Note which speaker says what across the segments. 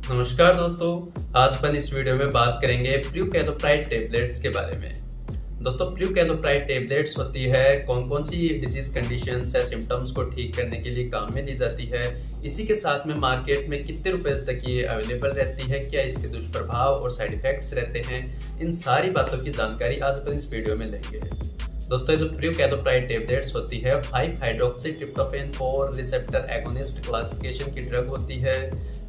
Speaker 1: नमस्कार दोस्तों। आज अपन इस वीडियो में बात करेंगे प्रूकेलोप्राइड टेबलेट्स के बारे में। दोस्तों, प्रूकेलोप्राइड टेबलेट्स होती है कौन कौन सी डिजीज कंडीशंस या सिम्टम्स को ठीक करने के लिए काम में ली जाती है। इसी के साथ में मार्केट में कितने रुपए तक ये अवेलेबल रहती है, क्या इसके दुष्प्रभाव और साइड इफेक्ट्स रहते हैं, इन सारी बातों की जानकारी आज अपन इस वीडियो में लेंगे। दोस्तों, जो प्रूकेलोप्राइड टेबलेट्स होती है 5 hydroxy tryptophan 4 receptor agonist classification की ड्रग होती है।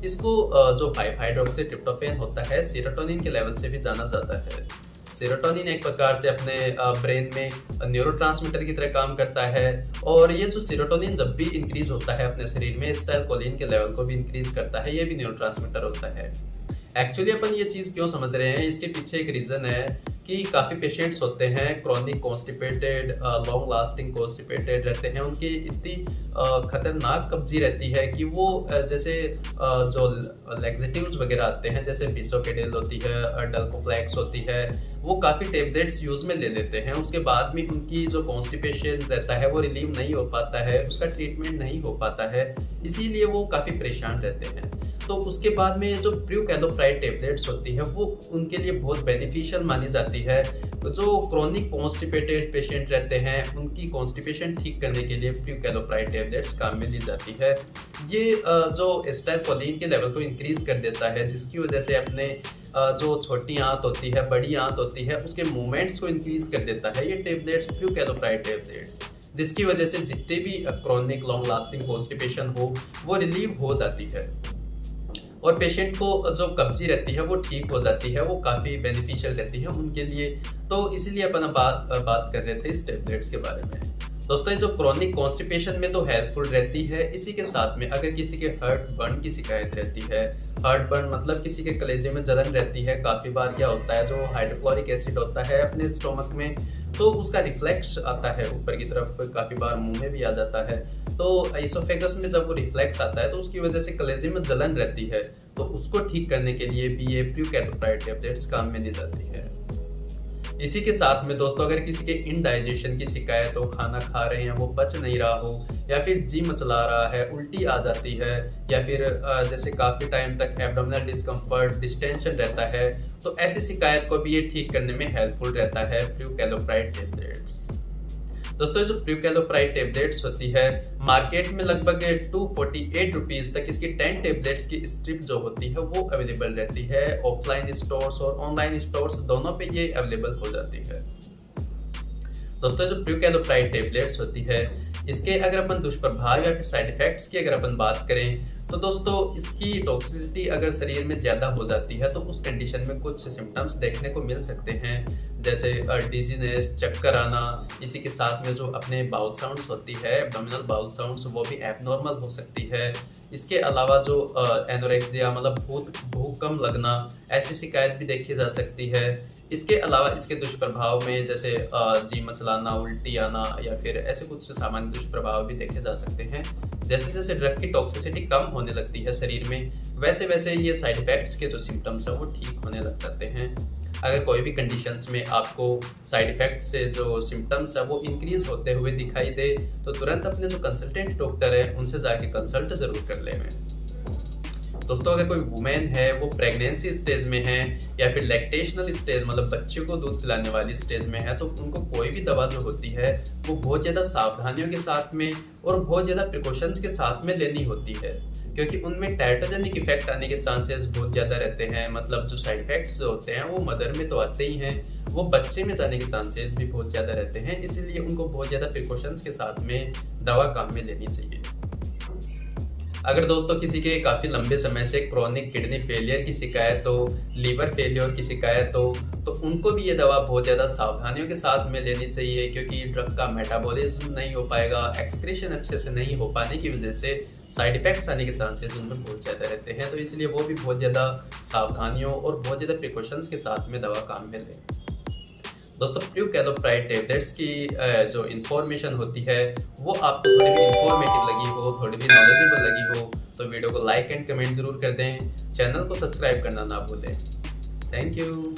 Speaker 1: इसको जो 5 हाइड्रोक्सी ट्रिप्टोफैन होता है सेरोटोनिन के लेवल से भी जाना जाता है। सेरोटोनिन एक प्रकार से अपने ब्रेन में न्यूरोट्रांसमीटर की तरह काम करता है, और ये जो सेरोटोनिन जब भी इंक्रीज होता है अपने शरीर में एसिटाइलकोलिन के लेवल को भी इंक्रीज करता है। ये भी न्यूरोट्रांसमीटर होता है। एक्चुअली अपन ये चीज़ क्यों समझ रहे हैं, इसके पीछे एक रीज़न है कि काफ़ी पेशेंट्स होते हैं chronic constipated, long lasting constipated रहते हैं। उनकी इतनी खतरनाक कब्जी रहती है कि वो जैसे जो लैक्सेटिव्स वगैरह आते हैं, जैसे बिसोकेडिल होती है, डल्कोफ्लेक्स होती है, वो काफ़ी टेबलेट्स यूज़ में ले लेते हैं। उसके बाद भी उनकी जो कॉन्स्टिपेशन रहता है वो रिलीव नहीं हो पाता है, उसका ट्रीटमेंट नहीं हो पाता है, इसीलिए वो काफ़ी परेशान रहते हैं। तो उसके बाद में जो प्रूकेलोप्राइड टेबलेट्स होती है वो उनके लिए बहुत बेनिफिशियल मानी जाती है। जो क्रॉनिक कॉन्स्टिपेटेड पेशेंट रहते हैं उनकी कॉन्स्टिपेशन ठीक करने के लिए प्रूकेलोप्राइड टेबलेट्स काम में ली जाती है। ये जो एसिटाइलकोलिन के लेवल को इंक्रीज कर देता है, जिसकी वजह से अपने जो छोटी आंत होती है, बड़ी आंत होती है, उसके मूवमेंट्स को इंक्रीज कर देता है ये टेबलेट्स, प्रूकेलोप्राइड टेबलेट्स, जिसकी वजह से जितने भी क्रॉनिक लॉन्ग लास्टिंग कॉन्स्टिपेशन हो वो रिलीव हो जाती है, और पेशेंट को जो कब्जी रहती है वो ठीक हो जाती है। वो काफ़ी बेनिफिशियल रहती है उनके लिए। तो इसीलिए अपन बात कर रहे थे इस टेबलेट्स के बारे में। दोस्तों, ये जो क्रॉनिक कॉन्स्टिपेशन में तो हेल्पफुल रहती है। इसी के साथ में अगर किसी के हार्ट बर्न की शिकायत रहती है, हार्ट बर्न मतलब किसी के कलेजे में जलन रहती है, काफ़ी बार क्या होता है जो हाइड्रोक्लोरिक एसिड होता है अपने स्टोमक में, तो उसका रिफ्लेक्स आता है ऊपर की तरफ, काफ़ी बार मुंह में भी आ जाता है। तो इसोफेगस में जब वो रिफ्लेक्स आता है तो उसकी वजह से कलेजे में जलन रहती है, तो उसको ठीक करने के लिए भी ये प्रूकेलोप्राइड टेबलेट्स काम में ली जाती है। इसी के साथ में दोस्तों, अगर किसी के इनडाइजेशन की शिकायत हो, खाना खा रहे हैं वो पच नहीं रहा हो, या फिर जी मचला रहा है, उल्टी आ जाती है, या फिर जैसे काफ़ी टाइम तक एब्डोमिनल डिस्कम्फर्ट, डिस्टेंशन रहता है, तो ऐसी शिकायत को भी ये ठीक करने में हेल्पफुल रहता है प्रूकेलोप्राइड टेबलेट्स। दोस्तों, जो प्रूकेलोप्राइड टेबलेट्स होती है मार्केट में लगभग 248 रुपीज़ तक इसकी 10 टेबलेट्स की स्ट्रिप जो होती है वो अवेलेबल रहती है। ऑफलाइन स्टोर्स और ऑनलाइन स्टोर्स दोनों पे ये अवेलेबल हो जाती है। दोस्तों, जो प्रूकेलोप्राइड टेबलेट्स होती है इसके अगर अपन दुष्प्रभाव या फिर साइड इफेक्ट्स की अगर अपन बात करें तो दोस्तों, इसकी टॉक्सिसिटी अगर शरीर में ज़्यादा हो जाती है तो उस कंडीशन में कुछ सिम्टम्स देखने को मिल सकते हैं, जैसे डिजीनेस, चक्कर आना। इसी के साथ में जो अपने बाउल साउंड्स होती है, एब्डोमिनल बाउल साउंड्स, वो भी एबनॉर्मल हो सकती है। इसके अलावा जो एनोरेक्सिया मतलब भूख कम लगना, ऐसी शिकायत भी देखी जा सकती है। इसके अलावा इसके दुष्प्रभाव में जैसे जी मचलाना, उल्टी आना, या फिर ऐसे कुछ सामान्य दुष्प्रभाव भी देखे जा सकते हैं। जैसे जैसे ड्रग की टॉक्सिसिटी कम होने लगती है शरीर में, वैसे वैसे ये साइड इफेक्ट्स के जो सिम्टम्स हैं वो ठीक होने लग जाते हैं। अगर कोई भी कंडीशंस में आपको साइड इफेक्ट्स से जो सिम्टम्स है वो इंक्रीज होते हुए दिखाई दे तो तुरंत अपने जो कंसल्टेंट डॉक्टर है उनसे जाके कंसल्ट जरूर कर लें। दोस्तों, अगर कोई वुमेन है वो प्रेगनेंसी स्टेज में है या फिर लैक्टेशनल स्टेज मतलब बच्चे को दूध पिलाने वाली स्टेज में है, तो उनको कोई भी दवा जो होती है वो बहुत ज़्यादा सावधानियों के साथ में और बहुत ज़्यादा प्रिकॉशंस के साथ में लेनी होती है, क्योंकि उनमें टेराटोजेनिक इफेक्ट आने के चांसेस बहुत ज़्यादा रहते हैं। मतलब जो साइड इफेक्ट्स होते हैं वो मदर में तो आते ही हैं, वो बच्चे में जाने के चांसेस भी बहुत ज़्यादा रहते हैं। इसीलिए उनको बहुत ज़्यादा प्रिकॉशंस के साथ में दवा काम में लेनी चाहिए। अगर दोस्तों किसी के काफ़ी लंबे समय से क्रॉनिक किडनी फेलियर की शिकायत हो, लीवर फेलियर की शिकायत हो, तो उनको भी ये दवा बहुत ज़्यादा सावधानियों के साथ में लेनी चाहिए, क्योंकि ड्रग का मेटाबॉलिज्म नहीं हो पाएगा, एक्सक्रीशन अच्छे से नहीं हो पाने की वजह से साइड इफेक्ट्स आने के चांसेस उनमें बहुत ज़्यादा रहते हैं। तो इसलिए वो भी बहुत ज़्यादा सावधानियों और बहुत ज़्यादा प्रिकॉशंस के साथ में दवा काम में लें। दोस्तों, प्रूकेलोप्राइड टेबलेट्स की जो इन्फॉर्मेशन होती है वो आपको थोड़ी भी इन्फॉर्मेटिव लगी हो, थोड़ी भी नॉलेजेबल लगी हो तो वीडियो को लाइक एंड कमेंट जरूर कर दें। चैनल को सब्सक्राइब करना ना भूलें। Thank you.